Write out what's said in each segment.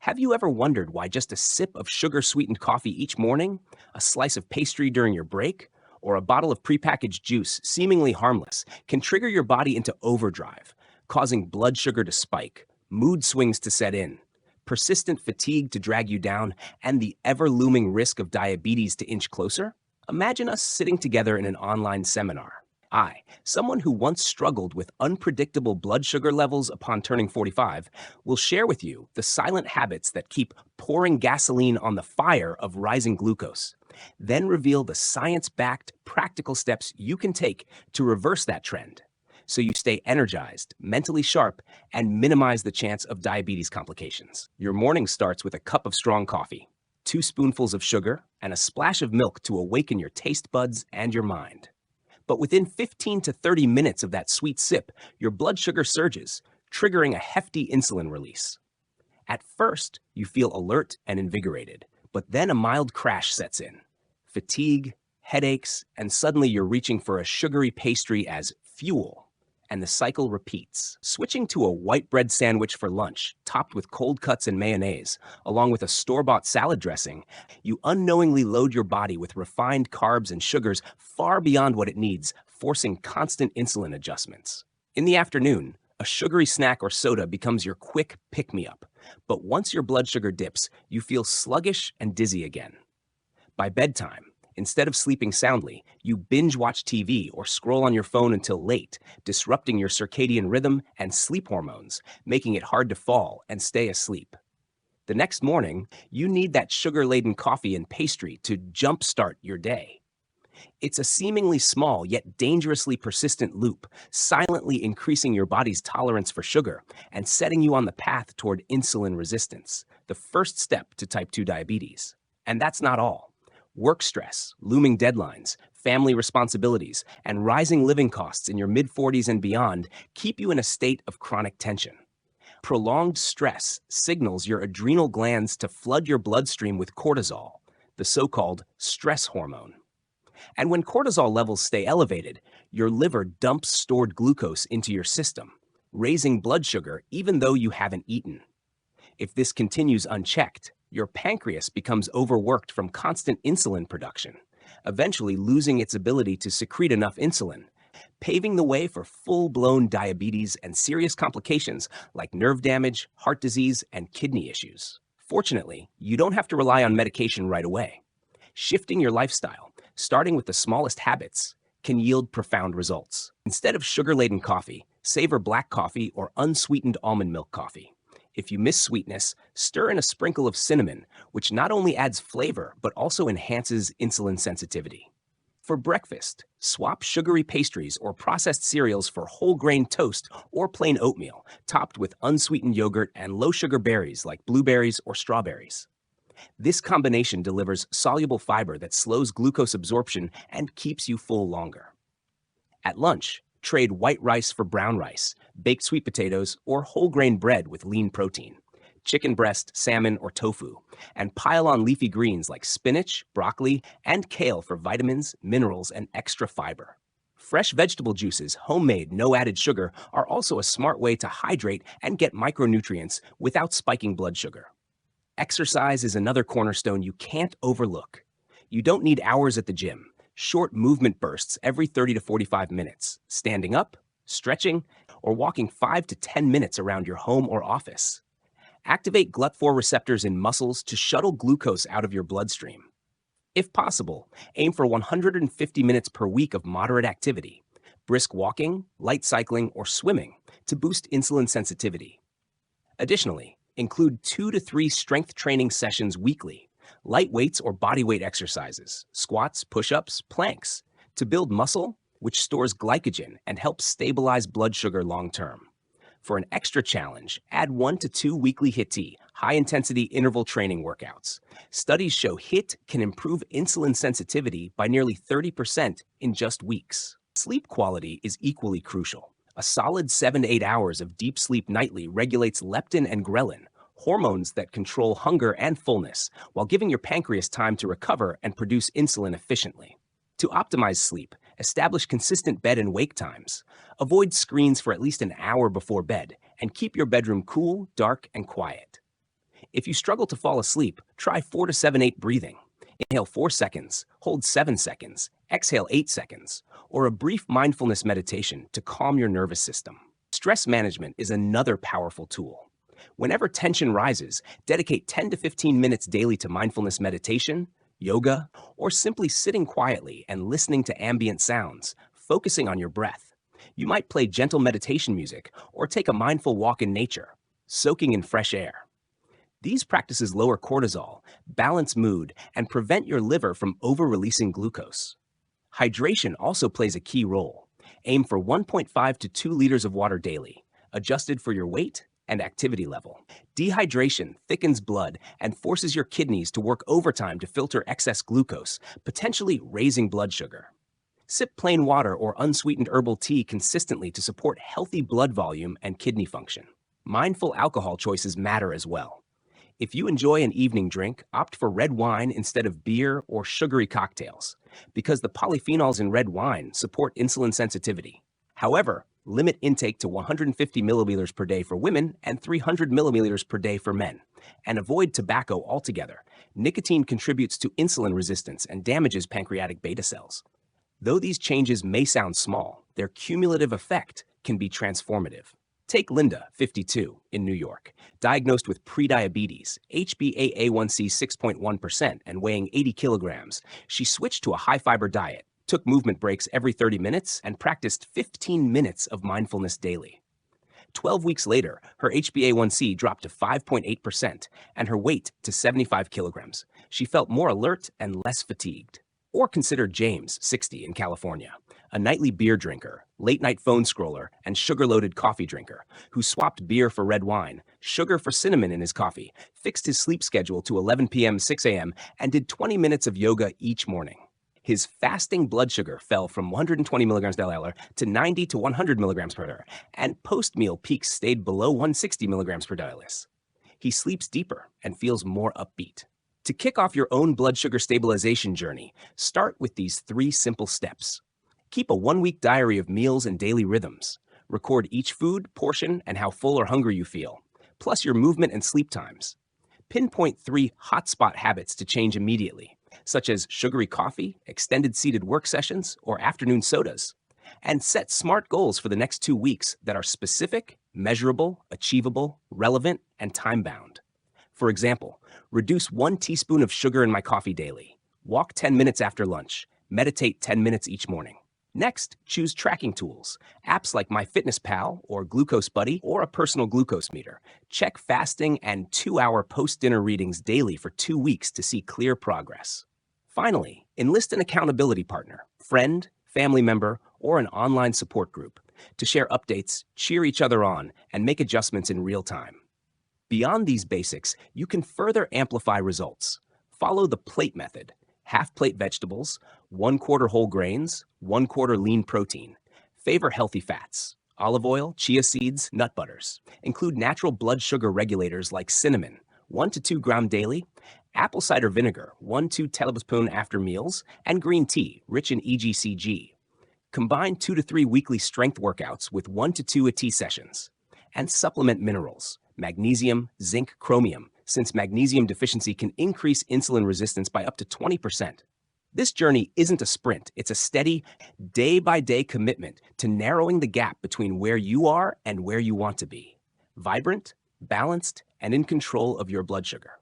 Have you ever wondered why just a sip of sugar-sweetened coffee each morning, a slice of pastry during your break, or a bottle of prepackaged juice, seemingly harmless, can trigger your body into overdrive, causing blood sugar to spike, mood swings to set in, persistent fatigue to drag you down, and the ever-looming risk of diabetes to inch closer? Imagine us sitting together in an online seminar. I, someone who once struggled with unpredictable blood sugar levels upon turning 45, will share with you the silent habits that keep pouring gasoline on the fire of rising glucose, then reveal the science-backed, practical steps you can take to reverse that trend so you stay energized, mentally sharp, and minimize the chance of diabetes complications. Your morning starts with a cup of strong coffee, 2 spoonfuls of sugar, and a splash of milk to awaken your taste buds and your mind. But within 15 to 30 minutes of that sweet sip, your blood sugar surges, triggering a hefty insulin release. At first, you feel alert and invigorated, but then a mild crash sets in. Fatigue, headaches, and suddenly you're reaching for a sugary pastry as fuel. And the cycle repeats. Switching to a white bread sandwich for lunch, topped with cold cuts and mayonnaise, along with a store-bought salad dressing, you unknowingly load your body with refined carbs and sugars far beyond what it needs, forcing constant insulin adjustments. In the afternoon, a sugary snack or soda becomes your quick pick-me-up. But once your blood sugar dips, you feel sluggish and dizzy again. By bedtime, instead of sleeping soundly, you binge-watch TV or scroll on your phone until late, disrupting your circadian rhythm and sleep hormones, making it hard to fall and stay asleep. The next morning, you need that sugar-laden coffee and pastry to jumpstart your day. It's a seemingly small yet dangerously persistent loop, silently increasing your body's tolerance for sugar and setting you on the path toward insulin resistance, the first step to type 2 diabetes. And that's not all. Work stress, looming deadlines, family responsibilities, and rising living costs in your mid-40s and beyond keep you in a state of chronic tension. Prolonged stress signals your adrenal glands to flood your bloodstream with cortisol, the so-called stress hormone. And when cortisol levels stay elevated, your liver dumps stored glucose into your system, raising blood sugar even though you haven't eaten. If this continues unchecked, your pancreas becomes overworked from constant insulin production, eventually losing its ability to secrete enough insulin, paving the way for full-blown diabetes and serious complications like nerve damage, heart disease, and kidney issues. Fortunately, you don't have to rely on medication right away. Shifting your lifestyle, starting with the smallest habits, can yield profound results. Instead of sugar-laden coffee, savor black coffee or unsweetened almond milk coffee. If you miss sweetness, stir in a sprinkle of cinnamon, which not only adds flavor, but also enhances insulin sensitivity. For breakfast, swap sugary pastries or processed cereals for whole grain toast or plain oatmeal, topped with unsweetened yogurt and low-sugar berries like blueberries or strawberries. This combination delivers soluble fiber that slows glucose absorption and keeps you full longer. At lunch, trade white rice for brown rice, baked sweet potatoes, or whole grain bread with lean protein, chicken breast, salmon, or tofu, and pile on leafy greens like spinach, broccoli, and kale for vitamins, minerals, and extra fiber. Fresh vegetable juices, homemade, no added sugar, are also a smart way to hydrate and get micronutrients without spiking blood sugar. Exercise is another cornerstone you can't overlook. You don't need hours at the gym. Short movement bursts every 30 to 45 minutes, standing up, stretching, or walking 5 to 10 minutes around your home or office. Activate GLUT4 receptors in muscles to shuttle glucose out of your bloodstream. If possible, aim for 150 minutes per week of moderate activity, brisk walking, light cycling, or swimming to boost insulin sensitivity. Additionally, include 2 to 3 strength training sessions weekly, light weights or bodyweight exercises, squats, push-ups, planks, to build muscle, which stores glycogen and helps stabilize blood sugar long-term. For an extra challenge, add 1 to 2 weekly HIIT, high-intensity interval training workouts. Studies show HIIT can improve insulin sensitivity by nearly 30% in just weeks. Sleep quality is equally crucial. A solid 7 to 8 hours of deep sleep nightly regulates leptin and ghrelin, hormones that control hunger and fullness, while giving your pancreas time to recover and produce insulin efficiently. To optimize sleep, establish consistent bed and wake times. Avoid screens for at least an hour before bed, and keep your bedroom cool, dark, and quiet. If you struggle to fall asleep, try 4 to 7 8 breathing. Inhale 4 seconds, hold 7 seconds, exhale 8 seconds, or a brief mindfulness meditation to calm your nervous system. Stress management is another powerful tool. Whenever tension rises, dedicate 10 to 15 minutes daily to mindfulness meditation, yoga, or simply sitting quietly and listening to ambient sounds, focusing on your breath. You might play gentle meditation music or take a mindful walk in nature, soaking in fresh air. These practices lower cortisol, balance mood, and prevent your liver from over-releasing glucose. Hydration also plays a key role. Aim for 1.5 to 2 liters of water daily, adjusted for your weight and activity level. Dehydration thickens blood and forces your kidneys to work overtime to filter excess glucose, potentially raising blood sugar. Sip plain water or unsweetened herbal tea consistently to support healthy blood volume and kidney function. Mindful alcohol choices matter as well. If you enjoy an evening drink, opt for red wine instead of beer or sugary cocktails, because the polyphenols in red wine support insulin sensitivity. However, limit intake to 150 milliliters per day for women and 300 milliliters per day for men, and avoid tobacco altogether. Nicotine contributes to insulin resistance and damages pancreatic beta cells. Though these changes may sound small, their cumulative effect can be transformative. Take Linda, 52, in New York, diagnosed with prediabetes, HbA1c 6.1%, and weighing 80 kilograms. She switched to a high-fiber diet, took movement breaks every 30 minutes, and practiced 15 minutes of mindfulness daily. 12 weeks later, her HbA1c dropped to 5.8% and her weight to 75 kilograms. She felt more alert and less fatigued. Or consider James, 60, in California, a nightly beer drinker, late-night phone scroller, and sugar-loaded coffee drinker, who swapped beer for red wine, sugar for cinnamon in his coffee, fixed his sleep schedule to 11 p.m., 6 a.m., and did 20 minutes of yoga each morning. His fasting blood sugar fell from 120 milligrams per deciliter to 90 to 100 milligrams per deciliter, and post-meal peaks stayed below 160 milligrams per deciliter. He sleeps deeper and feels more upbeat. To kick off your own blood sugar stabilization journey, start with these 3 simple steps. Keep a 1-week diary of meals and daily rhythms. Record each food, portion, and how full or hungry you feel, plus your movement and sleep times. Pinpoint 3 hotspot habits to change immediately, such as sugary coffee, extended seated work sessions, or afternoon sodas. And set SMART goals for the next 2 weeks that are specific, measurable, achievable, relevant, and time-bound. For example, reduce 1 teaspoon of sugar in my coffee daily. Walk 10 minutes after lunch. Meditate 10 minutes each morning. Next, choose tracking tools. Apps like MyFitnessPal or Glucose Buddy or a personal glucose meter. Check fasting and 2-hour post-dinner readings daily for 2 weeks to see clear progress. Finally, enlist an accountability partner, friend, family member, or an online support group to share updates, cheer each other on, and make adjustments in real time. Beyond these basics, you can further amplify results. Follow the plate method. Half plate vegetables, 1/4 whole grains, 1/4 lean protein. Favor healthy fats. Olive oil, chia seeds, nut butters. Include natural blood sugar regulators like cinnamon, 1 to 2 grams daily, apple cider vinegar, 1-2 tablespoons after meals, and green tea, rich in EGCG. Combine 2 to 3 weekly strength workouts with 1 to 2 AT sessions. And supplement minerals, magnesium, zinc, chromium, since magnesium deficiency can increase insulin resistance by up to 20%. This journey isn't a sprint, it's a steady, day-by-day commitment to narrowing the gap between where you are and where you want to be. Vibrant, balanced, and in control of your blood sugar.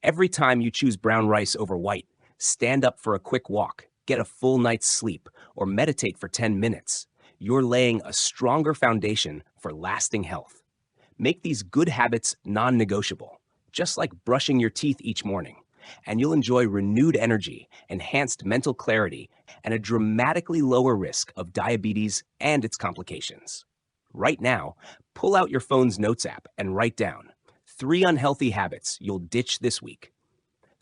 Every time you choose brown rice over white, stand up for a quick walk, get a full night's sleep, or meditate for 10 minutes, you're laying a stronger foundation for lasting health. Make these good habits non-negotiable, just like brushing your teeth each morning, and you'll enjoy renewed energy, enhanced mental clarity, and a dramatically lower risk of diabetes and its complications. Right now, pull out your phone's Notes app and write down 3 unhealthy habits you'll ditch this week,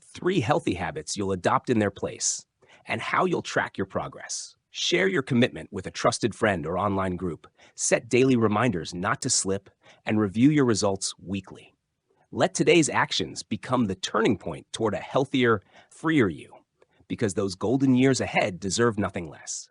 3 healthy habits you'll adopt in their place, and how you'll track your progress. Share your commitment with a trusted friend or online group. Set daily reminders not to slip, and review your results weekly. Let today's actions become the turning point toward a healthier, freer you, because those golden years ahead deserve nothing less.